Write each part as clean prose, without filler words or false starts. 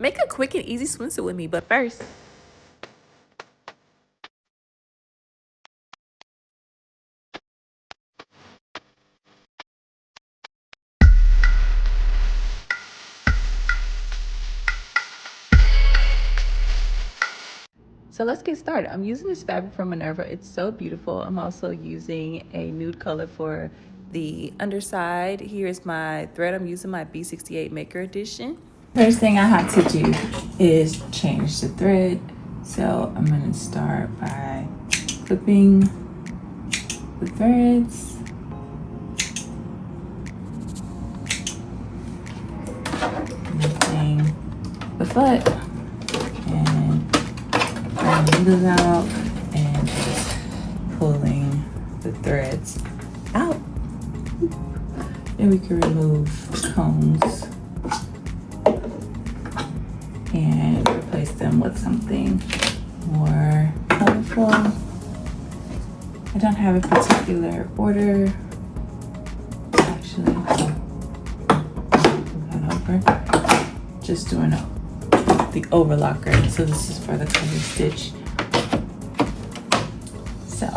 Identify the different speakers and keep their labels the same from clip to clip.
Speaker 1: Make a quick and easy swimsuit with me, but first, so let's get started. I'm using this fabric from Minerva. It's so beautiful. I'm also using a nude color for the underside. Here is my thread. I'm using my b68 Maker Edition. First thing I have to do is change the thread. So I'm going to start by clipping the threads. Lifting the foot and pulling the needles out and just pulling the threads out. Then we can remove combs and replace them with something more colorful. I don't have a particular order. Actually, move that over. Just doing the overlocker. So this is for the cover stitch. So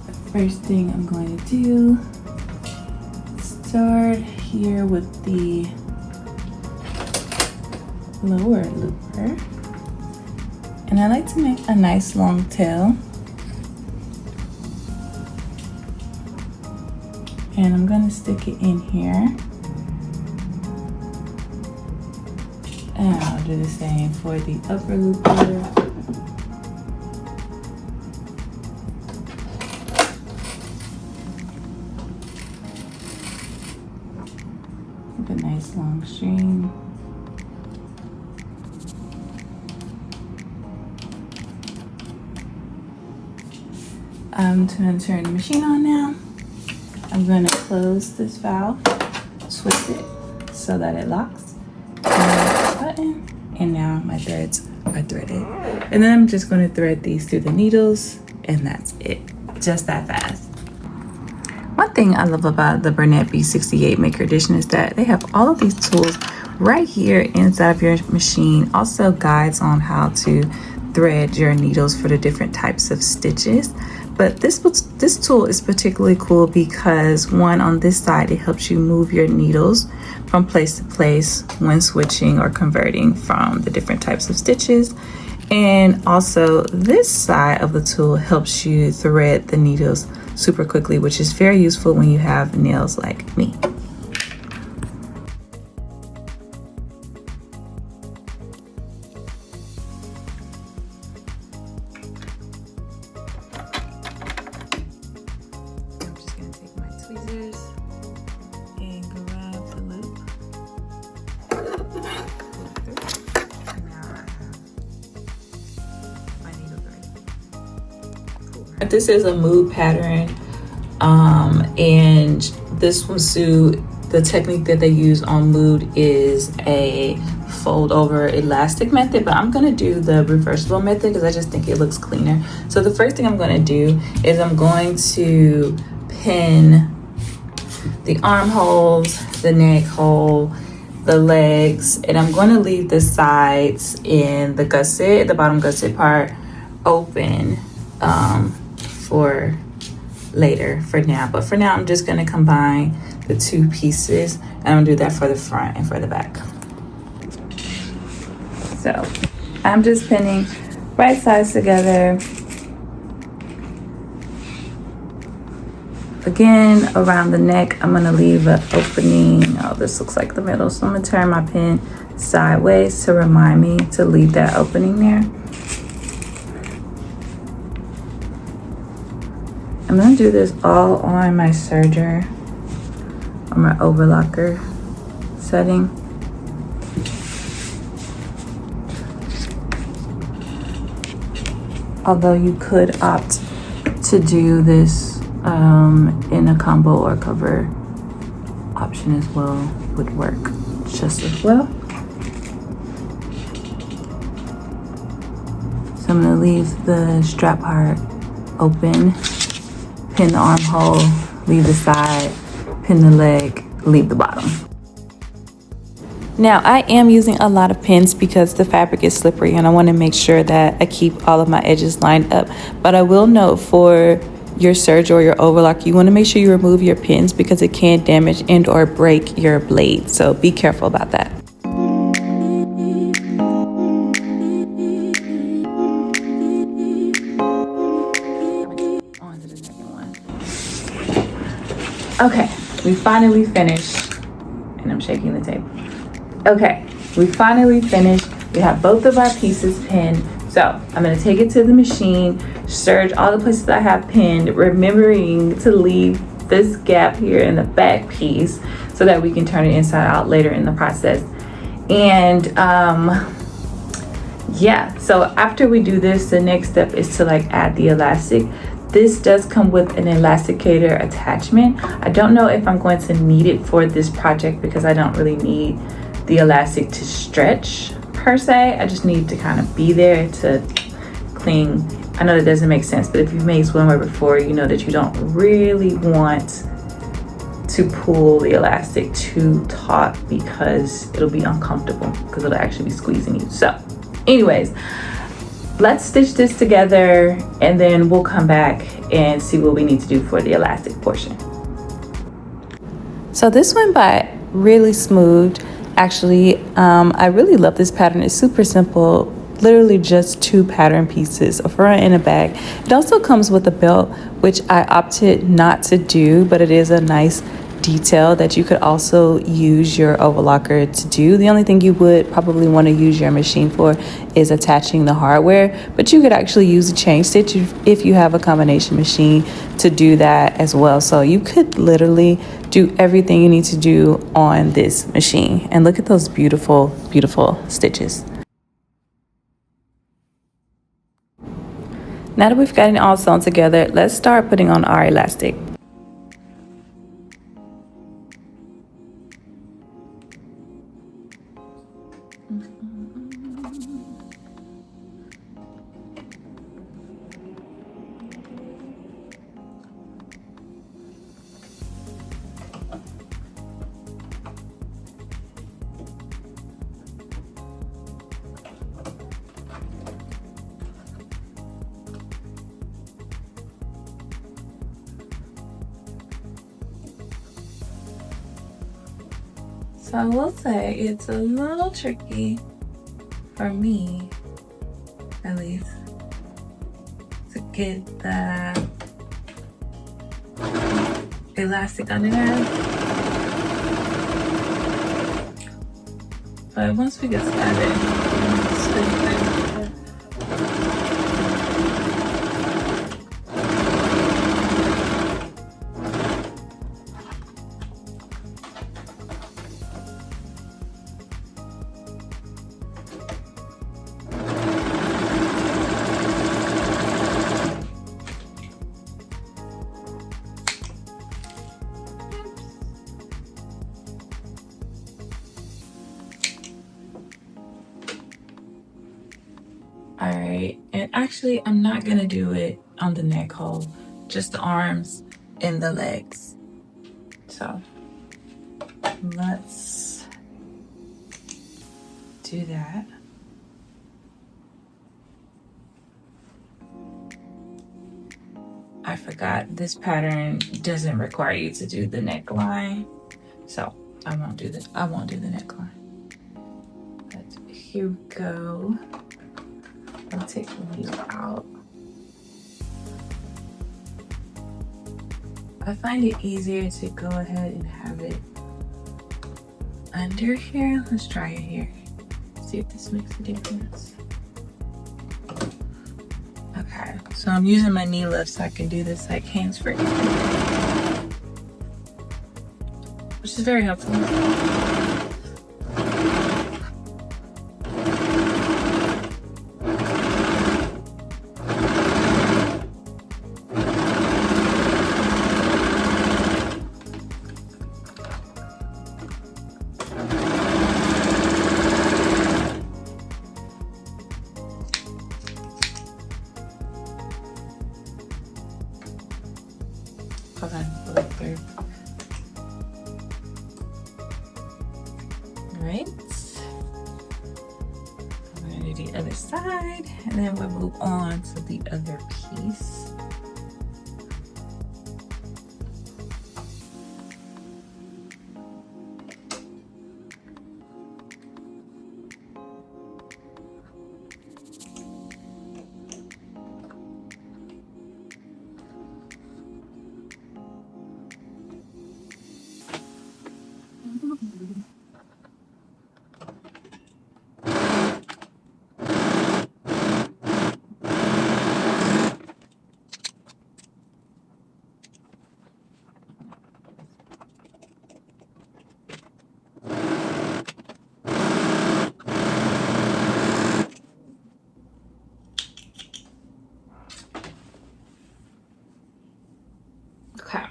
Speaker 1: the first thing I'm going to do, start here with the lower looper, and I like to make a nice long tail, and I'm going to stick it in here, and I'll do the same for the upper looper. With a nice long string. I'm going to turn the machine on now. I'm going to close this valve, twist it so that it locks, and button, and now my threads are threaded. And then I'm just going to thread these through the needles, and that's it. Just that fast. One thing I love about the Bernette b68 Maker Edition is that they have all of these tools right here inside of your machine. Also guides on how to thread your needles for the different types of stitches. But this tool is particularly cool because, one, on this side, it helps you move your needles from place to place when switching or converting from the different types of stitches. And also this side of the tool helps you thread the needles super quickly, which is very useful when you have nails like me. And grab the loop. And now I have my needle thread. Cool. This is a Mood pattern, and this swimsuit, the technique that they use on Mood is a fold over elastic method, but I'm going to do the reversible method because I just think it looks cleaner. So the first thing I'm going to do is I'm going to pin the armholes, the neck hole, the legs, and I'm going to leave the sides in the gusset, the bottom gusset part, open for later for now. But for now, I'm just going to combine the two pieces, and I'm going to do that for the front and for the back. So I'm just pinning right sides together. Again, around the neck, I'm going to leave an opening. Oh, this looks like the middle. So I'm going to turn my pin sideways to remind me to leave that opening there. I'm going to do this all on my serger, on my overlocker setting. Although you could opt to do this in a combo or cover option as well, would work just as well. So I'm going to leave the strap part open, pin the armhole, leave the side, pin the leg, leave the bottom. Now I am using a lot of pins because the fabric is slippery and I want to make sure that I keep all of my edges lined up. But I will note, for your serge or your overlock, you want to make sure you remove your pins because it can damage and or break your blade. So be careful about that. On to the second one. Okay, we finally finished, and I'm shaking the table. Okay, we finally finished. We have both of our pieces pinned. So I'm gonna take it to the machine, serge all the places I have pinned, remembering to leave this gap here in the back piece so that we can turn it inside out later in the process. And yeah, so after we do this, the next step is to like add the elastic. This does come with an elasticator attachment. I don't know if I'm going to need it for this project because I don't really need the elastic to stretch per se. I just need to kind of be there to cling. I know that doesn't make sense, but if you've made swimwear before, you know that you don't really want to pull the elastic too taut because it'll be uncomfortable because it'll actually be squeezing you. So anyways, let's stitch this together and then we'll come back and see what we need to do for the elastic portion. So this went by really smooth. Actually, I really love this pattern. It's super simple, literally just 2 pattern pieces, a front and a back. It also comes with a belt, which I opted not to do, but it is a nice detail that you could also use your overlocker to do. The only thing you would probably want to use your machine for is attaching the hardware, but you could actually use a chain stitch if you have a combination machine to do that as well. So you could literally do everything you need to do on this machine. And look at those beautiful, beautiful stitches. Now that we've gotten it all sewn together, let's start putting on our elastic. So I will say it's a little tricky for me, at least, to get the elastic under there. But once we get started, it's pretty good. All right, and actually I'm not gonna do it on the neck hole, just the arms and the legs. So let's do that. I forgot this pattern doesn't require you to do the neckline, so I won't do the neckline. But here we go. I'll take the needle out. I find it easier to go ahead and have it under here. Let's try it here. See if this makes a difference. Okay, so I'm using my knee lift so I can do this like hands-free, which is very helpful. Okay, look through. other side, and then we'll move on to the other piece. Okay,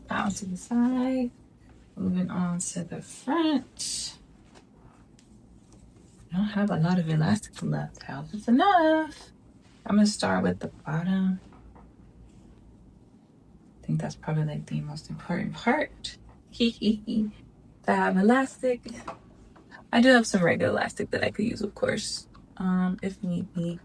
Speaker 1: down to the side, moving on to the front. I don't have a lot of elastic left. I hope it's enough. I'm gonna start with the bottom. I think that's probably like the most important part. To have elastic. I do have some regular elastic that I could use, of course, if need be.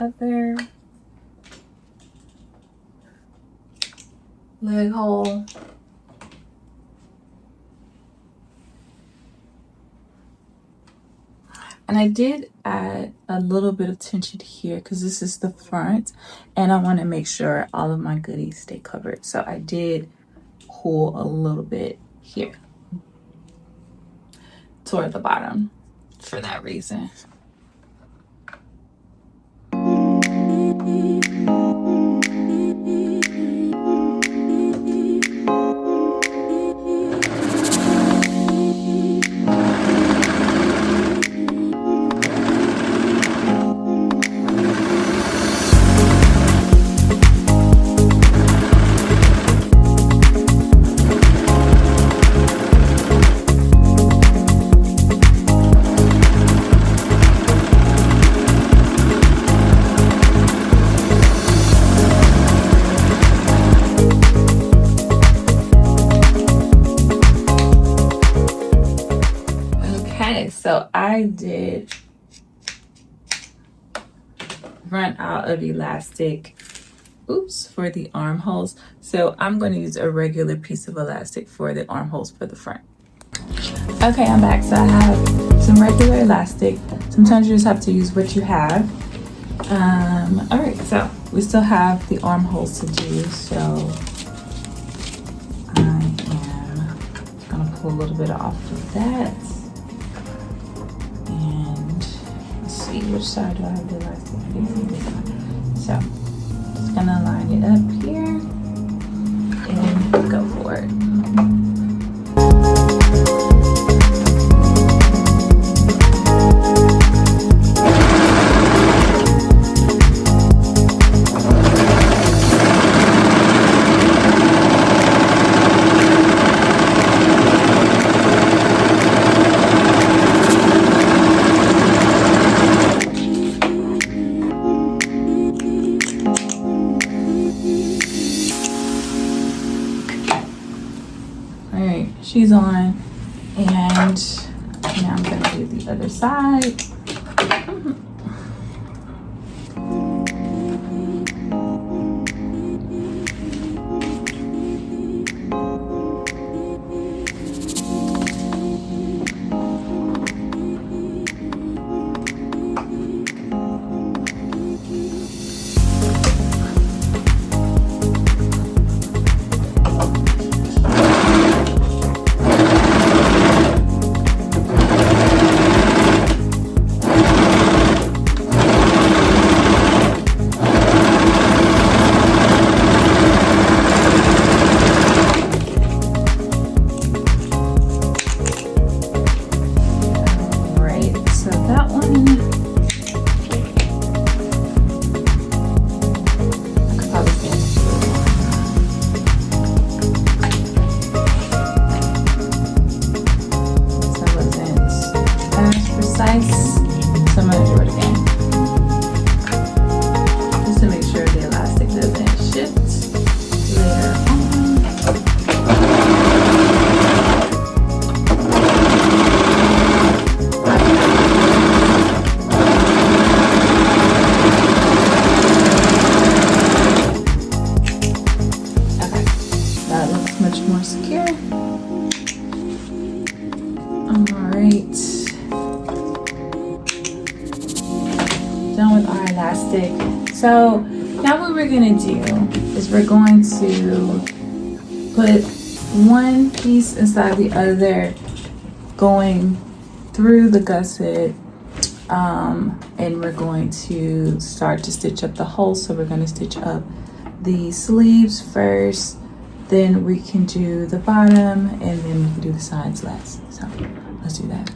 Speaker 1: Other leg hole. And I did add a little bit of tension here because this is the front and I want to make sure all of my goodies stay covered. So I did pull a little bit here toward the bottom for that reason. So I did run out of elastic, for the armholes. So I'm going to use a regular piece of elastic for the armholes for the front. Okay, I'm back. So I have some regular elastic. Sometimes you just have to use what you have. All right, so we still have the armholes to do. So I am going to pull a little bit off of that. Which side do I have the elastic facing? This one. So just gonna line it up here and go for it. She's on, and now I'm gonna do the other side. more secure. All right. Done with our elastic. So now what we're gonna do is we're going to put one piece inside the other, going through the gusset, and we're going to start to stitch up the hole. So we're going to stitch up the sleeves first, then we can do the bottom, and then we can do the sides last. So let's do that.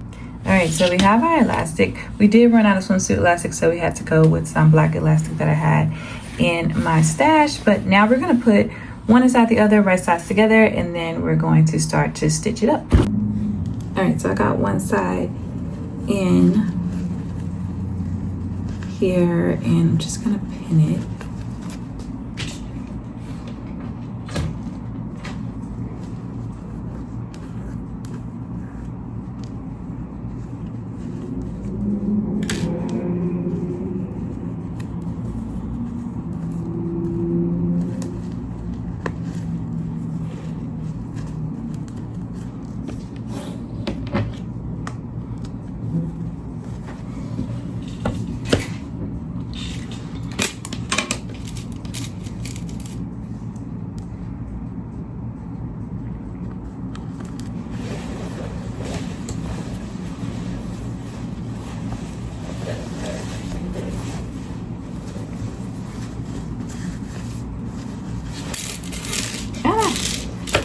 Speaker 1: All right, so we have our elastic. We did run out of swimsuit elastic, so we had to go with some black elastic that I had in my stash. But now we're gonna put one inside the other, right sides together, and then we're going to start to stitch it up. All right, so I got one side in here, and I'm just gonna pin it.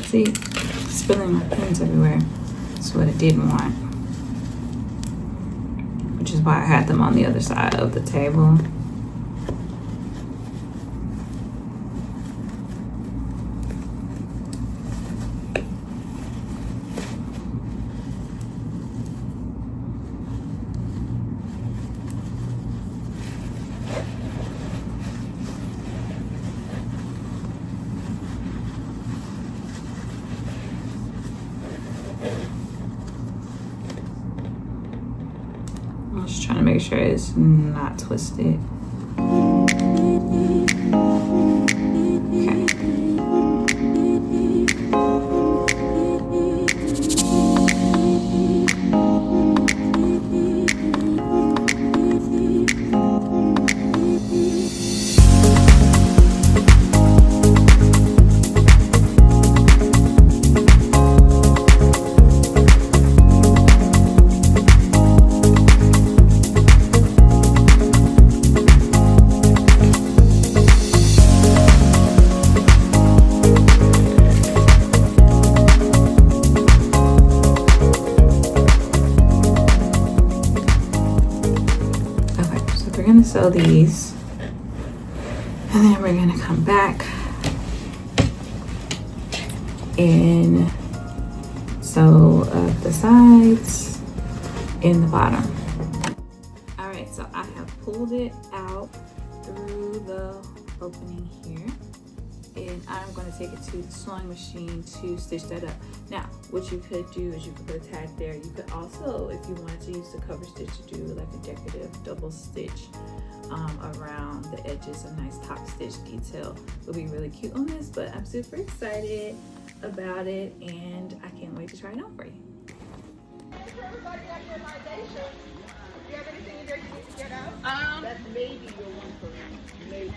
Speaker 1: See, spilling my pins everywhere. That's what I didn't want. Which is why I had them on the other side of the table. I'm just trying to make sure it's not twisted. Sew these, and then we're gonna come back and sew up the sides and the bottom. All right, so I have pulled it out through the opening here, and I'm going to take it to the sewing machine to stitch that up. Now, what you could do is you could put a tag there. You could also, if you wanted to use the cover stitch, to do like a decorative double stitch around the edges, a nice top stitch detail would be really cute on this. But I'm super excited about it, and I can't wait to try it on for you.
Speaker 2: For everybody got your foundation. Do you have anything in there you need to get out? That's maybe your one person. Maybe.